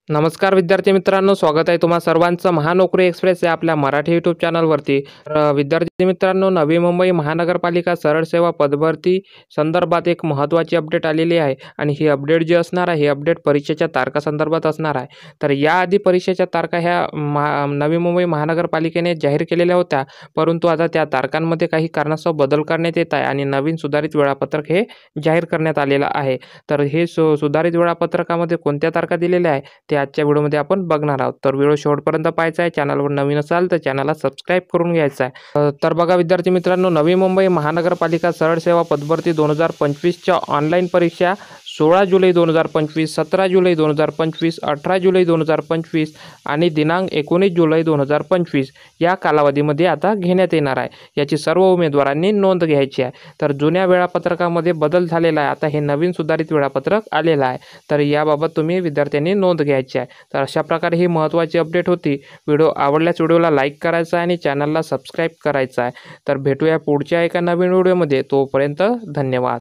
नमस्कार विद्यार्थी मित्रांनो, स्वागत आहे तुम्हा सर्वांचं महानोकरी एक्सप्रेस या आपल्या मराठी यूट्यूब चॅनलवरती। विद्यार्थी मित्रांनो, नवी मुंबई महानगरपालिका सरळ सेवा पदभरती संदर्भात एक महत्त्वाची अपडेट आलेली आहे आणि ही अपडेट जी असणार आहे ही अपडेट परीक्षेच्या तारखा संदर्भात असणार आहे। तर याआधी परीक्षेच्या तारखा ह्या नवी मुंबई महानगरपालिकेने जाहीर केलेल्या होत्या, परंतु आता त्या तारखांमध्ये काही कारणास्तव बदल करण्यात येत आहे आणि नवीन सुधारित वेळापत्रक हे जाहीर करण्यात आलेलं आहे। तर हे सुधारित वेळापत्रकामध्ये कोणत्या तारखा दिलेल्या आहे ते आजच्या व्हिडिओमध्ये आपण बघणार आहोत। तर व्हिडिओ शेवटपर्यंत पाहायचा आहे। चॅनलवर नवीन असाल तर चॅनलला सबस्क्राईब करून घ्यायचं आहे। तर बघा विद्यार्थी मित्रांनो, नवी मुंबई महानगरपालिका सरळ सेवा पदभरती 2025च्या ऑनलाईन परीक्षा 16 जुलै 2025, 17 जुलै 2025, 18 जुलै 2025 आणि दिनांक 19 जुलै 2025 या कालावधीमध्ये आता घेण्यात येणार आहे। याची सर्व उमेदवारांनी नोंद घ्यायची आहे। तर जुन्या वेळापत्रकामध्ये बदल झालेला आहे, आता हे नवीन सुधारित वेळापत्रक आलेलं आहे। तर याबाबत तुम्ही विद्यार्थ्यांनी नोंद घ्यायची आहे। तर अशा प्रकारे ही महत्त्वाची अपडेट होती। व्हिडिओ आवडल्यास व्हिडिओला लाईक करायचा आहे आणि चॅनलला सबस्क्राईब करायचं आहे। तर भेटूया पुढच्या एका नवीन व्हिडिओमध्ये, तोपर्यंत धन्यवाद।